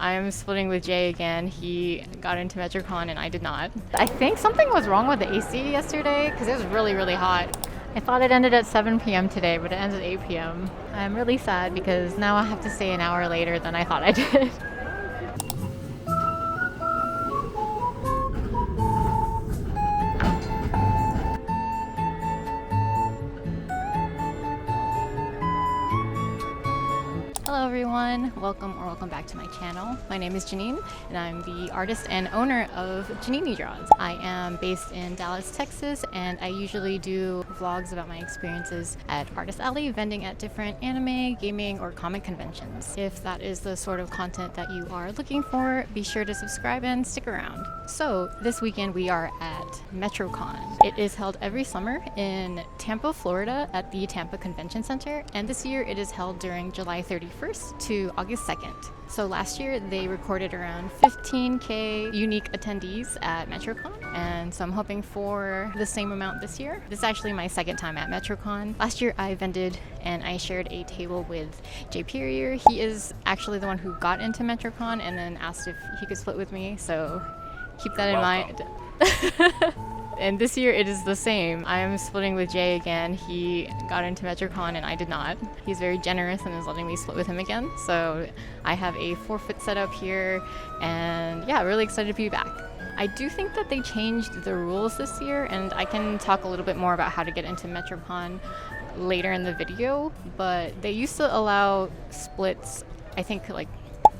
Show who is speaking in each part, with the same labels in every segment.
Speaker 1: I'm splitting with Jay again. He got into Metrocon and I did not. I think something was wrong with the AC yesterday because it was really, really hot. I thought it ended at 7 p.m. today, but it ends at 8 p.m. I'm really sad because now I have to stay an hour later than I thought I did. Hello everyone, welcome back to my channel. My name is Janine and I'm the artist and owner of Janini Draws. I am based in Dallas, Texas, and I usually do vlogs about my experiences at Artist Alley, vending at different anime, gaming, or comic conventions. If that is the sort of content that you are looking for, be sure to subscribe and stick around. So this weekend we are at Metrocon. It is held every summer in Tampa, Florida at the Tampa Convention Center, and this year it is held during July 31st to August 2nd. So last year they recorded around 15,000 unique attendees at Metrocon, and so I'm hoping for the same amount this year. This is actually my second time at Metrocon. Last year I vended and I shared a table with Jay Perrier. He is actually the one who got into Metrocon and then asked if he could split with me, so keep that in mind. And this year it is the same. I am splitting with Jay again. He got into Metrocon and I did not. He's very generous and is letting me split with him again. So I have a 4-foot setup here, and yeah, really excited to be back. I do think that they changed the rules this year, and I can talk a little bit more about how to get into Metrocon later in the video, but they used to allow splits, I think, like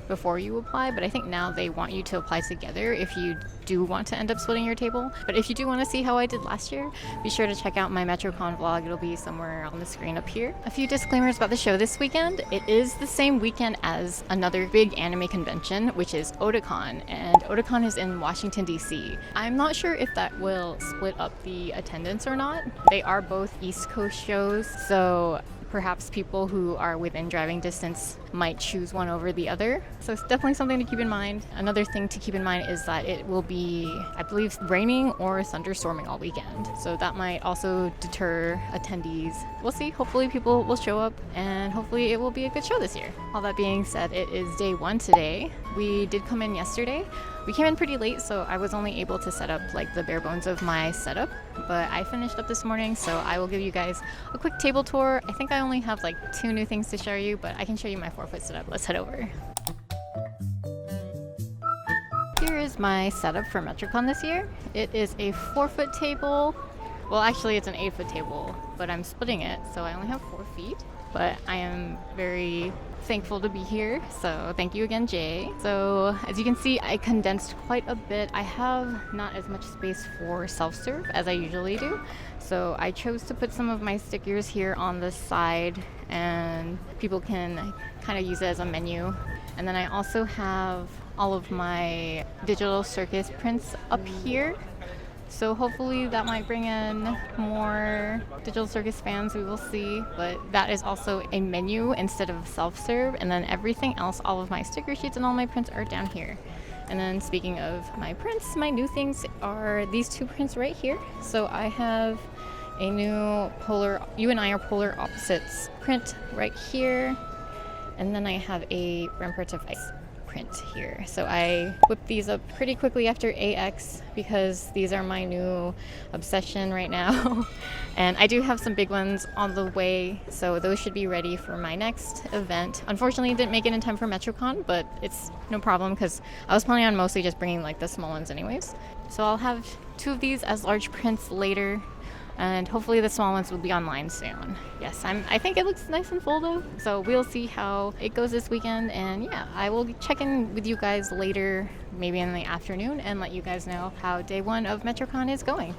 Speaker 1: before you apply, but I think now they want you to apply together if you do want to end up splitting your table. But if you do want to see how I did last year, be sure to check out my Metrocon vlog. It'll be somewhere on the screen up here. A few disclaimers about the show this weekend. It is the same weekend as another big anime convention, which is Otakon, and Otakon is in Washington, DC. I'm not sure if that will split up the attendance or not. They are both East Coast shows, so perhaps people who are within driving distance might choose one over the other. So it's definitely something to keep in mind. Another thing to keep in mind is that it will be, I believe, raining or thunderstorming all weekend. So that might also deter attendees. We'll see. Hopefully people will show up and hopefully it will be a good show this year. All that being said, it is day one today. We did come in yesterday. We came in pretty late, so I was only able to set up like the bare bones of my setup, but I finished up this morning, so I will give you guys a quick table tour. I think I only have like 2 new things to show you, but I can show you my 4-foot setup. Let's head over. Here is my setup for Metrocon this year. It is a 4-foot table. Well, actually it's an 8-foot table, but I'm splitting it, so I only have 4 feet. But I am very thankful to be here, so thank you again, Jay. So as you can see, I condensed quite a bit. I have not as much space for self-serve as I usually do, so I chose to put some of my stickers here on the side and people can kind of use it as a menu. And then I also have all of my digital circus prints up here. So hopefully that might bring in more Digital Circus fans, we will see. But that is also a menu instead of self-serve. And then everything else, all of my sticker sheets and all my prints are down here. And then speaking of my prints, my new things are these 2 prints right here. So I have a new polar, You and I Are Polar Opposites print right here. And then I have a Rampart of Ice print here. So I whipped these up pretty quickly after AX because these are my new obsession right now. And I do have some big ones on the way, so those should be ready for my next event. Unfortunately, didn't make it in time for Metrocon, but it's no problem because I was planning on mostly just bringing like the small ones anyways. So I'll have 2 of these as large prints later, and hopefully the small ones will be online soon. Yes, I think it looks nice and full though, so we'll see how it goes this weekend. And yeah, I will check in with you guys later, maybe in the afternoon, and let you guys know how day 1 of Metrocon is going.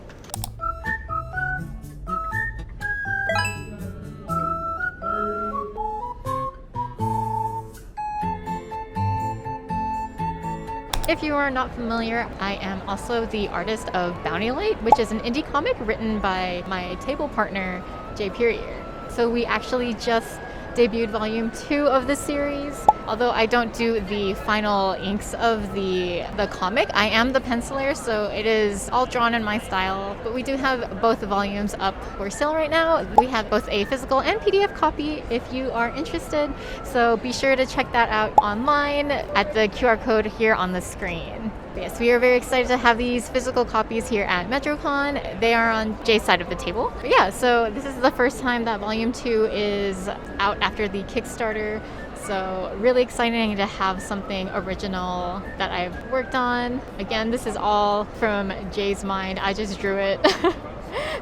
Speaker 1: If you are not familiar, I am also the artist of Bounty Light, which is an indie comic written by my table partner, Jay Perrier. So we actually just debuted volume 2 of the series. Although I don't do the final inks of the comic, I am the penciler, so it is all drawn in my style. But we do have both volumes up for sale right now. We have both a physical and PDF copy if you are interested. So be sure to check that out online at the QR code here on the screen. Yes, we are very excited to have these physical copies here at Metrocon. They are on Jay's side of the table. But yeah, so this is the first time that volume 2 is out after the Kickstarter. So really exciting to have something original that I've worked on. Again, this is all from Jay's mind. I just drew it.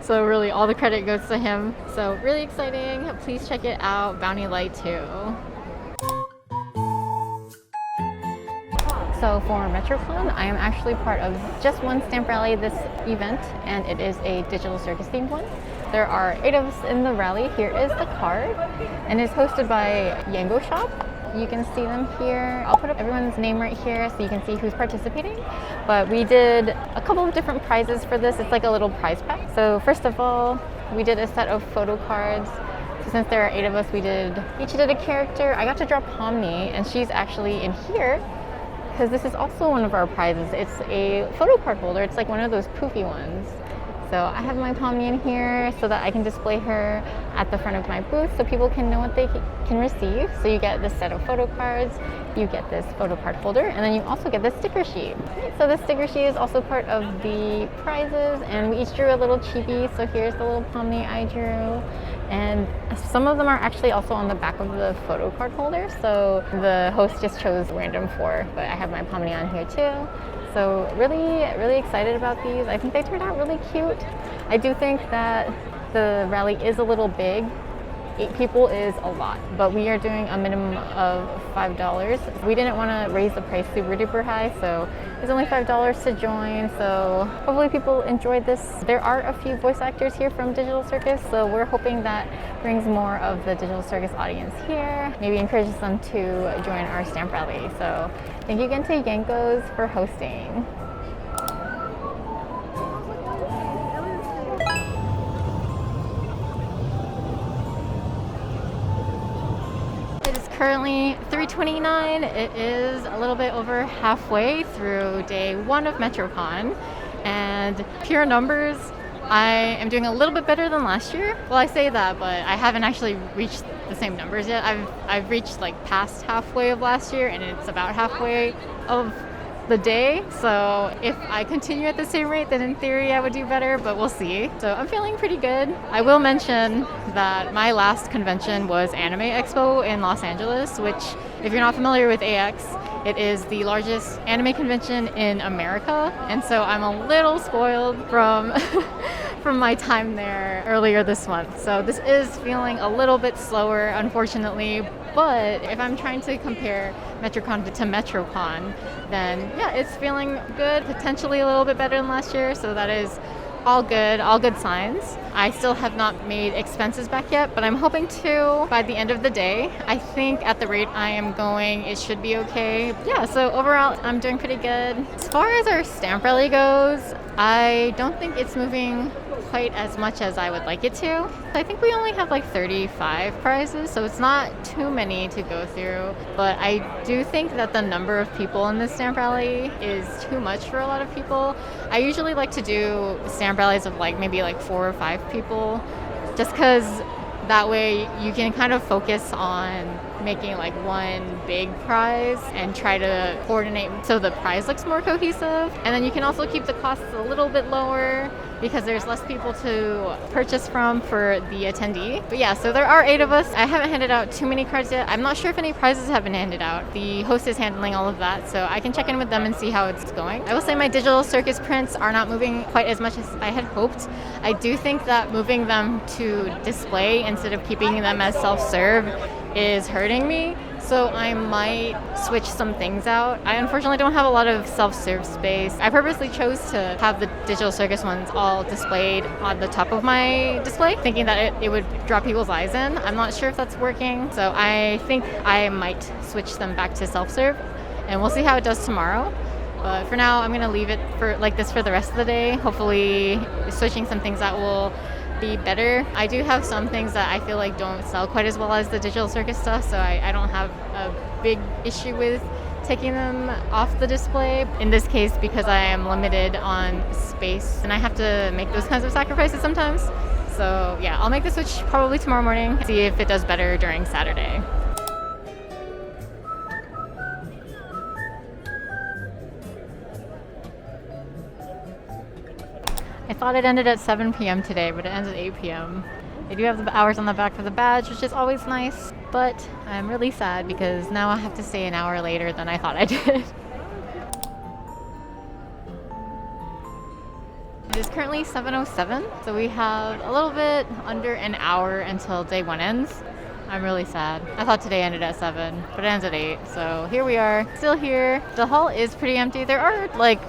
Speaker 1: So really all the credit goes to him. So really exciting. Please check it out. Bounty Light 2. So for Metrocon, I am actually part of just one stamp rally this event, and it is a Digital Circus themed one. There are 8 of us in the rally. Here is the card, and it's hosted by Yango Shop. You can see them here. I'll put up everyone's name right here so you can see who's participating. But we did a couple of different prizes for this. It's like a little prize pack. So first of all, we did a set of photo cards. So since there are 8 of us, each did a character. I got to draw Pomni, and she's actually in here, because this is also one of our prizes. It's a photo card holder. It's like one of those poofy ones. So I have my Pomni in here so that I can display her at the front of my booth so people can know what they can receive. So you get this set of photo cards, you get this photo card holder, and then you also get this sticker sheet. So the sticker sheet is also part of the prizes, and we each drew a little chibi. So here's the little Pomni I drew. And some of them are actually also on the back of the photo card holder. So the host just chose random 4, but I have my Pomni on here too. So really excited about these. I think they turned out really cute. I do think that the rally is a little big. 8 people is a lot, but we are doing a minimum of $5. We didn't want to raise the price super duper high, so it's only $5 to join. So hopefully people enjoyed this. There are a few voice actors here from Digital Circus, so we're hoping that brings more of the Digital Circus audience here, maybe encourages them to join our stamp rally. So thank you again to Yankos for hosting. Currently 3:29. It is a little bit over halfway through day 1 of Metrocon, and pure numbers, I am doing a little bit better than last year. Well, I say that, but I haven't actually reached the same numbers yet. I've reached like past halfway of last year, and it's about halfway of the day. So if I continue at the same rate, then in theory I would do better, but we'll see. So I'm feeling pretty good. I will mention that my last convention was Anime Expo in Los Angeles, which, if you're not familiar with AX, it is the largest anime convention in America. And so I'm a little spoiled from from my time there earlier this month. So this is feeling a little bit slower, unfortunately. But if I'm trying to compare Metrocon to Metrocon, then yeah, it's feeling good, potentially a little bit better than last year. So that is all good signs. I still have not made expenses back yet, but I'm hoping to by the end of the day. I think at the rate I am going, it should be okay. Yeah, so overall, I'm doing pretty good. As far as our stamp rally goes, I don't think it's moving quite as much as I would like it to. I think we only have like 35 prizes, so it's not too many to go through, but I do think that the number of people in this stamp rally is too much for a lot of people. I usually like to do stamp rallies of like maybe like 4 or 5 people, just because that way you can kind of focus on making like one big prize and try to coordinate so the prize looks more cohesive. And then you can also keep the costs a little bit lower because there's less people to purchase from for the attendee. But yeah, so there are 8 of us. I haven't handed out too many cards yet. I'm not sure if any prizes have been handed out. The host is handling all of that, so I can check in with them and see how it's going. I will say my Digital Circus prints are not moving quite as much as I had hoped. I do think that moving them to display instead of keeping them as self-serve is hurting me, so I might switch some things out. I unfortunately don't have a lot of self-serve space. I purposely chose to have the Digital Circus ones all displayed on the top of my display, thinking that it would draw people's eyes in. I'm not sure if that's working, so I think I might switch them back to self-serve, and we'll see how it does tomorrow. But for now, I'm gonna leave it for like this for the rest of the day. Hopefully switching some things out will be better. I do have some things that I feel like don't sell quite as well as the digital circus stuff, so I don't have a big issue with taking them off the display. In this case, because I am limited on space and I have to make those kinds of sacrifices sometimes. So yeah, I'll make the switch probably tomorrow morning, see if it does better during Saturday. I thought it ended at 7 p.m. today, but it ends at 8 p.m. They do have the hours on the back for the badge, which is always nice, but I'm really sad because now I have to stay an hour later than I thought I did. It is currently 7:07, so we have a little bit under an hour until day one ends. I'm really sad. I thought today ended at 7, but it ends at 8, so here we are, still here. The hall is pretty empty. There are like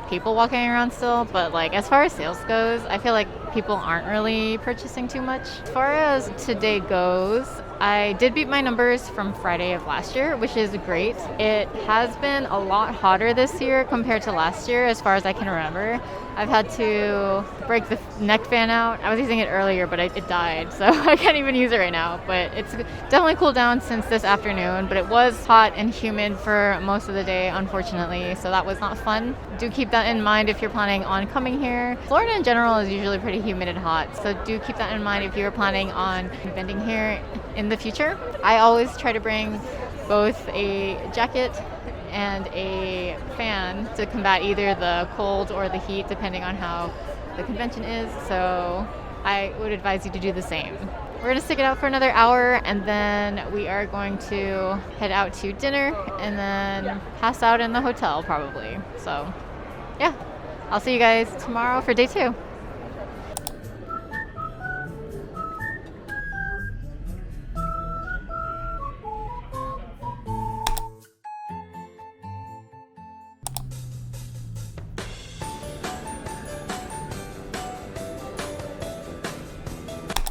Speaker 1: people walking around still, but like as far as sales goes, I feel like people aren't really purchasing too much. As far as today goes, I did beat my numbers from Friday of last year, which is great. It has been a lot hotter this year compared to last year as far as I can remember. I've had to break the neck fan out. I was using it earlier, but it died, so I can't even use it right now. But it's definitely cooled down since this afternoon, but it was hot and humid for most of the day, unfortunately, so that was not fun. Do keep that in mind if you're planning on coming here. Florida in general is usually pretty humid and hot, so do keep that in mind if you're planning on vending here in the future. I always try to bring both a jacket and a fan to combat either the cold or the heat, depending on how the convention is, so I would advise you to do the same. We're going to stick it out for another hour, and then we are going to head out to dinner and then pass out in the hotel probably. So yeah, I'll see you guys tomorrow for day 2.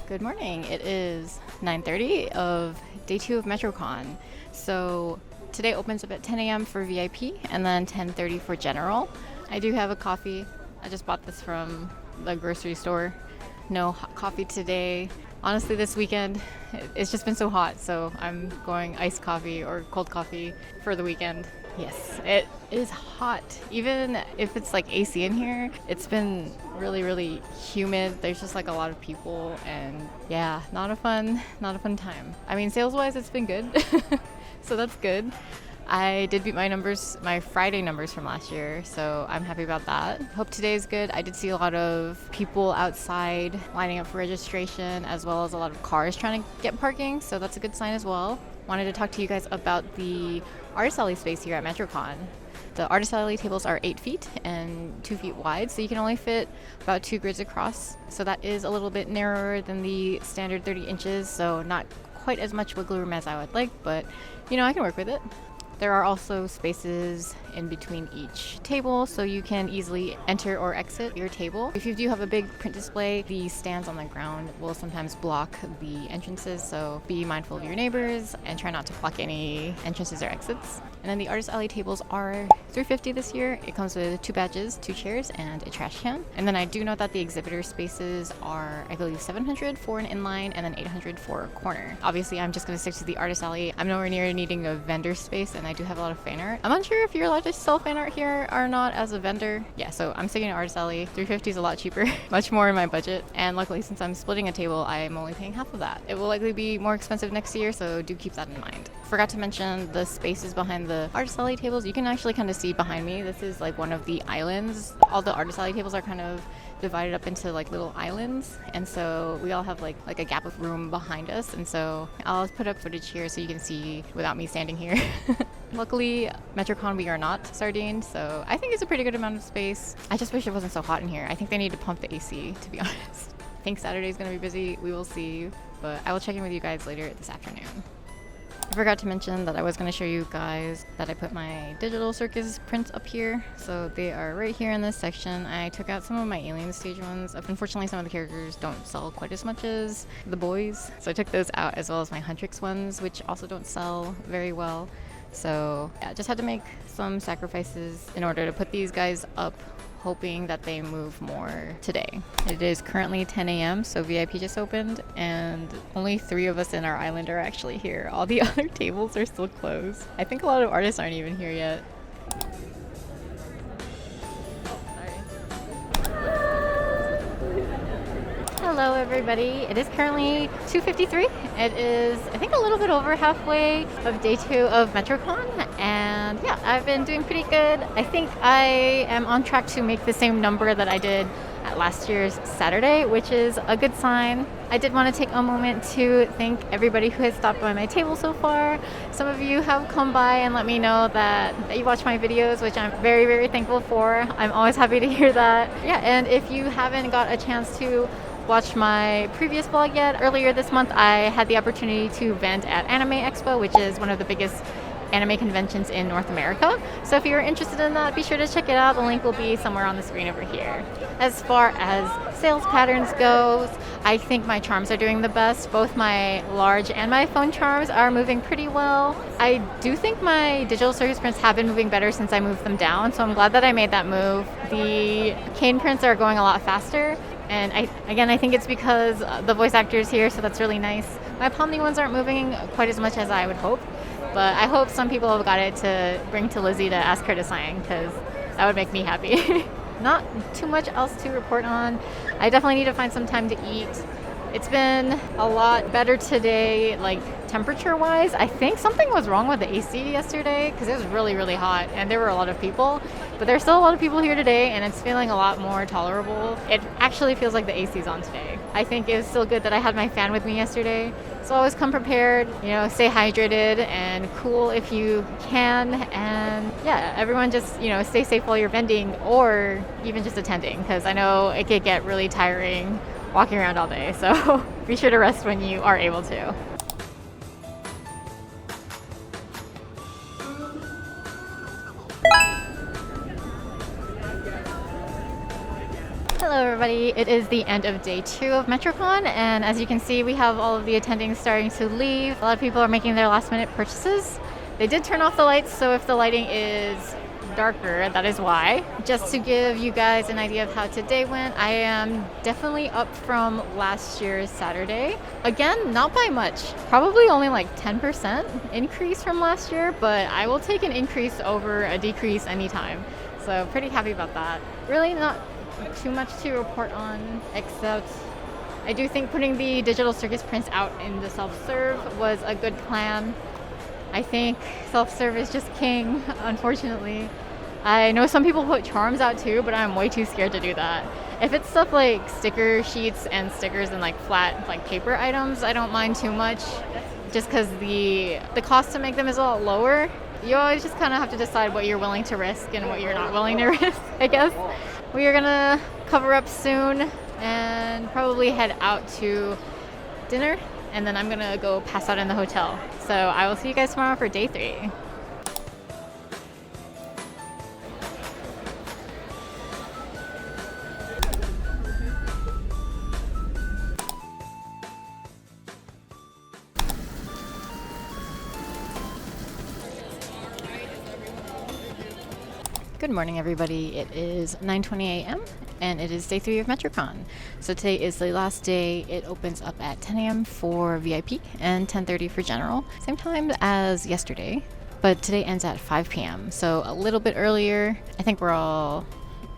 Speaker 1: Good morning. It is 9:30 of day 2 of Metrocon. So today opens up at 10 a.m. for VIP and then 10:30 for general. I do have a coffee. I just bought this from the grocery store. No hot coffee today. Honestly, this weekend, it's just been so hot, so I'm going iced coffee or cold coffee for the weekend. Yes, it is hot. Even if it's like AC in here, it's been really, really humid. There's just like a lot of people, and yeah, not a fun time. I mean, sales-wise, it's been good, so that's good. I did beat my numbers, my Friday numbers from last year, so I'm happy about that. Hope today is good. I did see a lot of people outside lining up for registration, as well as a lot of cars trying to get parking, so that's a good sign as well. Wanted to talk to you guys about the Artist Alley space here at Metrocon. The Artist Alley tables are 8 feet and 2 feet wide, so you can only fit about 2 grids across. So that is a little bit narrower than the standard 30 inches, so not quite as much wiggle room as I would like, but you know, I can work with it. There are also spaces in between each table, so you can easily enter or exit your table. If you do have a big print display, the stands on the ground will sometimes block the entrances, so be mindful of your neighbors and try not to block any entrances or exits. And then the Artist Alley tables are $350 this year. It comes with 2 badges, 2 chairs, and a trash can. And then I do know that the exhibitor spaces are, I believe, $700 for an inline and then $800 for a corner. Obviously, I'm just going to stick to the Artist Alley. I'm nowhere near needing a vendor space, and I do have a lot of fan art. I'm unsure if you're allowed to sell fan art here or not as a vendor. Yeah, so I'm sticking to Artist Alley. $350 is a lot cheaper, much more in my budget. And luckily, since I'm splitting a table, I'm only paying half of that. It will likely be more expensive next year, so do keep that in mind. Forgot to mention the spaces behind the Artist Alley tables. You can actually kind of see behind me. This is like one of the islands. All the Artist Alley tables are kind of divided up into like little islands, and so we all have like a gap of room behind us, and so I'll put up footage here so you can see without me standing here. Luckily, Metrocon, we are not sardined, so I think it's a pretty good amount of space. I just wish it wasn't so hot in here. I think they need to pump the AC, to be honest. I think Saturday's gonna be busy. We will see, but I will check in with you guys later this afternoon. I forgot to mention that I was going to show you guys that I put my digital circus prints up here. So they are right here in this section. I took out some of my Alien Stage ones. Unfortunately, some of the characters don't sell quite as much as the boys. So I took those out, as well as my Huntrix ones, which also don't sell very well. So yeah, just had to make some sacrifices in order to put these guys up hoping that they move more today. It is currently 10 a.m. so VIP just opened and only 3 of us in our island are actually here. All the other tables are still closed. I think a lot of artists aren't even here yet. Hello everybody, it is currently 2:53. It is, I think, a little bit over halfway of day 2 of Metrocon, and yeah, I've been doing pretty good. I think I am on track to make the same number that I did at last year's Saturday, which is a good sign. I did want to take a moment to thank everybody who has stopped by my table so far. Some of you have come by and let me know that you watch my videos, which I'm very, very thankful for. I'm always happy to hear that. Yeah, and if you haven't got a chance to watch my previous vlog yet, earlier this month I had the opportunity to vent at Anime Expo, which is one of the biggest anime conventions in North America. So if you're interested in that, be sure to check it out. The link will be somewhere on the screen over here. As far as sales patterns goes, I think my charms are doing the best. Both my large and my phone charms are moving pretty well. I do think my digital circus prints have been moving better since I moved them down, so I'm glad that I made that move. The cane prints are going a lot faster, and I think it's because the voice actor is here, so that's really nice. My Pomni ones aren't moving quite as much as I would hope, but I hope some people have got it to bring to Lizzie to ask her to sign, because that would make me happy. Not too much else to report on. I definitely need to find some time to eat. It's been a lot better today, like temperature-wise. I think something was wrong with the AC yesterday because it was really, really hot and there were a lot of people. But there's still a lot of people here today and it's feeling a lot more tolerable. It actually feels like the AC's on today. I think it was still good that I had my fan with me yesterday. So always come prepared, stay hydrated and cool if you can. And yeah, everyone just, stay safe while you're vending or even just attending, because I know it could get really tiring walking around all day. So be sure to rest when you are able to. Hello everybody, it is the end of day 2 of Metrocon, and as you can see we have all of the attendings starting to leave. A lot of people are making their last minute purchases. They did turn off the lights, so if the lighting is darker, that is why. Just to give you guys an idea of how today went, I am definitely up from last year's Saturday. Again, not by much, probably only like 10% increase from last year, but I will take an increase over a decrease anytime. So pretty happy about that. Really not too much to report on, except I do think putting the digital circus prints out in the self-serve was a good plan. I think self-serve is just king, unfortunately. I know some people put charms out too, but I'm way too scared to do that. If it's stuff like sticker sheets and stickers and like flat like paper items, I don't mind too much, just because the cost to make them is a lot lower. You always just kind of have to decide what you're willing to risk and what you're not willing to risk, I guess. We are gonna cover up soon and probably head out to dinner, and then I'm gonna go pass out in the hotel. So I will see you guys tomorrow for day 3. Good morning everybody, it is 9:20 a.m. and it is day 3 of Metrocon. So today is the last day. It opens up at 10 a.m. for VIP and 10:30 for general. Same time as yesterday, but today ends at 5 p.m. So a little bit earlier. I think we're all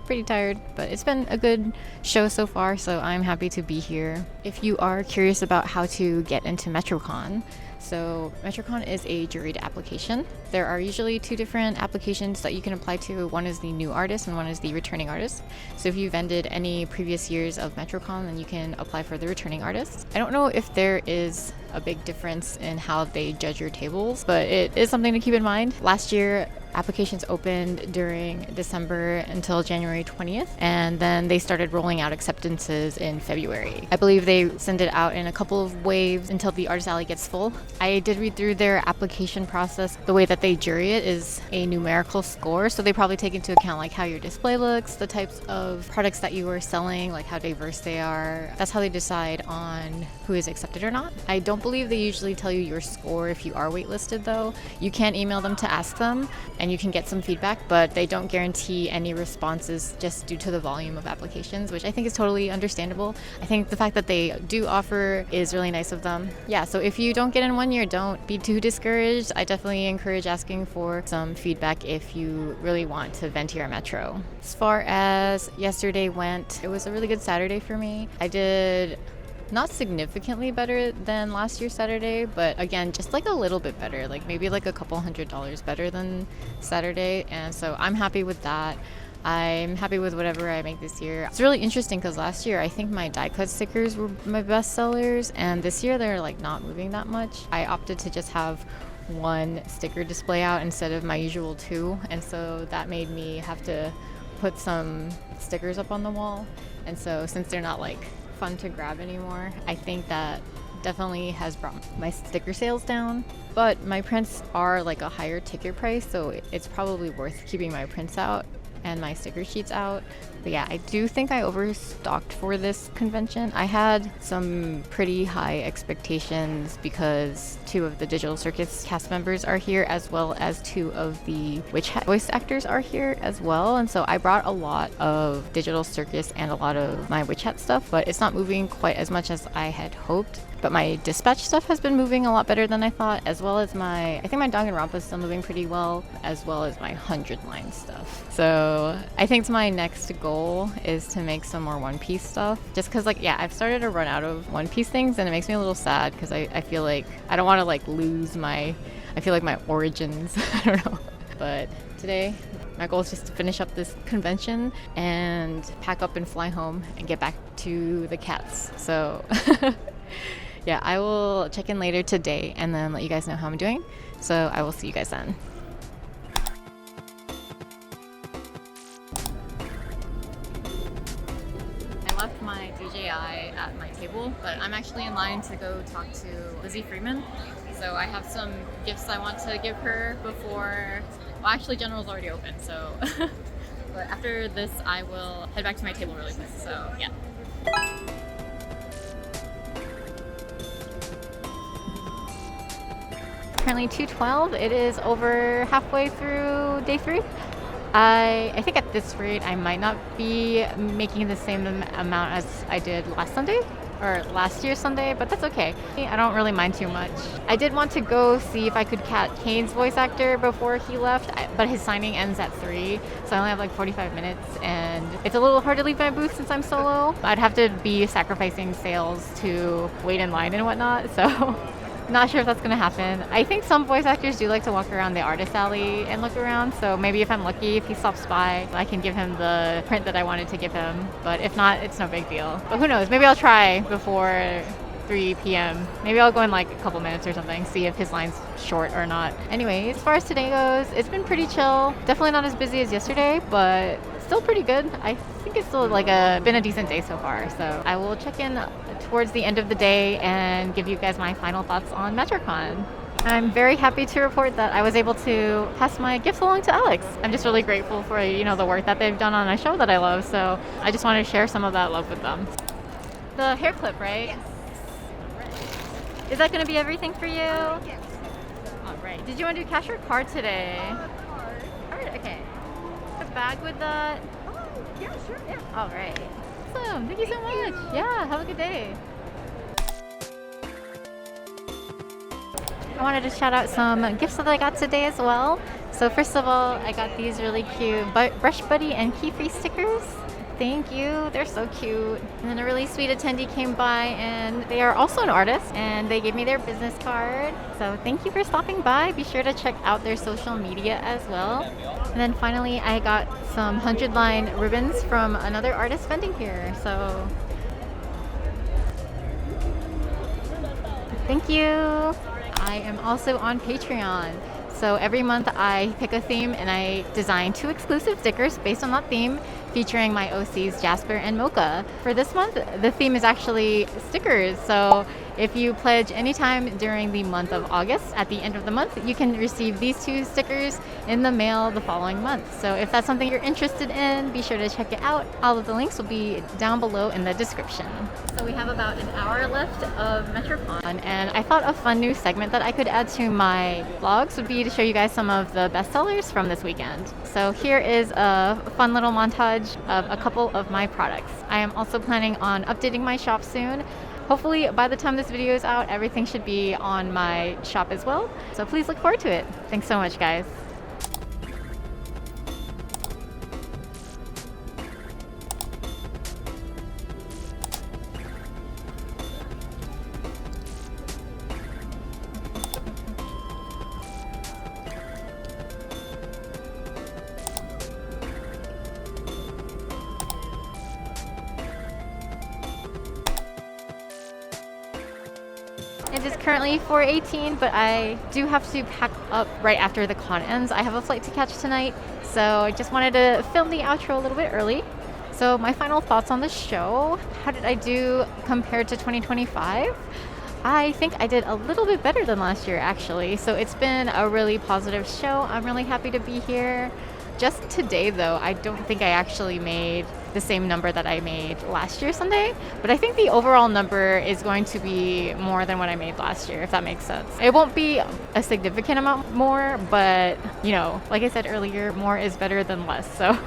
Speaker 1: pretty tired, but it's been a good show so far, so I'm happy to be here. If you are curious about how to get into Metrocon, so Metrocon is a juried application. There are usually 2 different applications that you can apply to. One is the new artist and one is the returning artist. So if you've vended any previous years of Metrocon, then you can apply for the returning artist. I don't know if there is a big difference in how they judge your tables, but it is something to keep in mind. Last year, applications opened during December until January 20th, and then they started rolling out acceptances in February. I believe they send it out in a couple of waves until the artist alley gets full. I did read through their application process. The way that they jury it is a numerical score, so they probably take into account like how your display looks, the types of products that you are selling, like how diverse they are. That's how they decide on who is accepted or not. I don't believe they usually tell you your score if you are waitlisted though. You can email them to ask them and you can get some feedback, but they don't guarantee any responses just due to the volume of applications, which I think is totally understandable. I think the fact that they do offer is really nice of them. Yeah, so if you don't get in 1 year, don't be too discouraged. I definitely encourage asking for some feedback if you really want to vent here at Metro. As far as yesterday went, it was a really good Saturday for me. I did not significantly better than last year's Saturday, but again, just like a little bit better, like maybe like a couple $100 better than Saturday. And so I'm happy with that. I'm happy with whatever I make this year. It's really interesting because last year I think my die cut stickers were my best sellers, and this year they're like not moving that much. I opted to just have one sticker display out instead of my usual 2, and so that made me have to put some stickers up on the wall. And so since they're not like fun to grab anymore, I think that definitely has brought my sticker sales down. But my prints are like a higher ticket price, so it's probably worth keeping my prints out and my sticker sheets out. But yeah, I do think I overstocked for this convention. I had some pretty high expectations because 2 of the Digital Circus cast members are here, as well as 2 of the Witch Hat voice actors are here as well. And so I brought a lot of Digital Circus and a lot of my Witch Hat stuff, but it's not moving quite as much as I had hoped. But my dispatch stuff has been moving a lot better than I thought, as well as I think my Danganronpa is still moving pretty well, as well as my 100 line stuff. So I think my next goal is to make some more One Piece stuff, just because like, yeah, I've started to run out of One Piece things, and it makes me a little sad because I feel like I don't want to like lose my origins. I don't know. But today my goal is just to finish up this convention and pack up and fly home and get back to the cats. So yeah, I will check in later today and then let you guys know how I'm doing. So I will see you guys then. I left my DJI at my table, but I'm actually in line to go talk to Lizzie Freeman. So I have some gifts I want to give her before, well actually General's already open, so but after this I will head back to my table really quick, so yeah. Currently 2:12. It is over halfway through day 3. I think at this rate I might not be making the same amount as I did last Sunday or last year's Sunday, but that's okay. I don't really mind too much. I did want to go see if I could catch Kane's voice actor before he left, but his signing ends at 3, so I only have like 45 minutes, and it's a little hard to leave my booth since I'm solo. I'd have to be sacrificing sales to wait in line and whatnot, so not sure if that's going to happen. I think some voice actors do like to walk around the artist alley and look around, so maybe if I'm lucky, if he stops by, I can give him the print that I wanted to give him. But if not, it's no big deal. But who knows, maybe I'll try before 3 p.m. Maybe I'll go in like a couple minutes or something, see if his line's short or not. Anyway, as far as today goes, it's been pretty chill. Definitely not as busy as yesterday, but still pretty good. I think it's still been a decent day so far. So I will check in towards the end of the day and give you guys my final thoughts on Metrocon. I'm very happy to report that I was able to pass my gifts along to Alex. I'm just really grateful for, the work that they've done on a show that I love. So I just want to share some of that love with them. The hair clip, right?
Speaker 2: Yes.
Speaker 1: Is that going to be everything for you?
Speaker 2: Yes.
Speaker 1: All right. Did you want to do cash or card today?
Speaker 2: Card.
Speaker 1: Card, okay. A bag with that.
Speaker 2: Oh, yeah, sure. Yeah.
Speaker 1: All right. Awesome. Thank you so much. Yeah, have a good day. I wanted to shout out some gifts that I got today as well. So first of all, I got these really cute Brush Buddy and Key Free stickers. Thank you, they're so cute. And then a really sweet attendee came by, and they are also an artist, and they gave me their business card. So thank you for stopping by. Be sure to check out their social media as well. And then finally, I got some 100 line ribbons from another artist vending here. So thank you. I am also on Patreon. So every month I pick a theme and I design 2 exclusive stickers based on that theme, featuring my OCs Jasper and Mocha. For this month, the theme is actually stickers. So If you pledge anytime during the month of August, at the end of the month, you can receive these 2 stickers in the mail the following month. So if that's something you're interested in, be sure to check it out. All of the links will be down below in the description. So we have about an hour left of Metrocon, and I thought a fun new segment that I could add to my vlogs would be to show you guys some of the bestsellers from this weekend. So here is a fun little montage of a couple of my products. I am also planning on updating my shop soon. Hopefully by the time this video is out, everything should be on my shop as well. So please look forward to it. Thanks so much, guys. It is currently 4:18, but I do have to pack up right after the con ends. I have a flight to catch tonight, so I just wanted to film the outro a little bit early. So my final thoughts on the show. How did I do compared to 2025? I think I did a little bit better than last year, actually. So it's been a really positive show. I'm really happy to be here. Just today, though, I don't think I actually made the same number that I made last year Sunday, but I think the overall number is going to be more than what I made last year, if that makes sense. It won't be a significant amount more, but you know, like I said earlier, more is better than less. So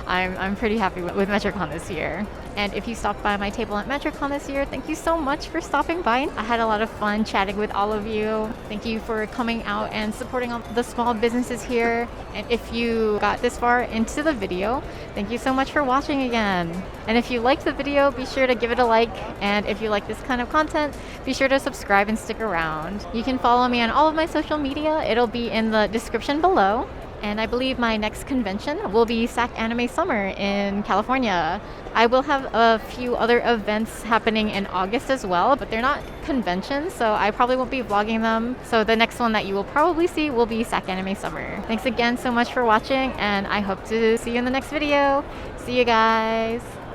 Speaker 1: I'm pretty happy with Metrocon this year. And if you stopped by my table at Metrocon this year, thank you so much for stopping by. I had a lot of fun chatting with all of you. Thank you for coming out and supporting all the small businesses here. And if you got this far into the video, thank you so much for watching again. And if you liked the video, be sure to give it a like. And if you like this kind of content, be sure to subscribe and stick around. You can follow me on all of my social media. It'll be in the description below. And I believe my next convention will be SAC Anime Summer in California. I will have a few other events happening in August as well, but they're not conventions, so I probably won't be vlogging them. So the next one that you will probably see will be SAC Anime Summer. Thanks again so much for watching, and I hope to see you in the next video. See you guys!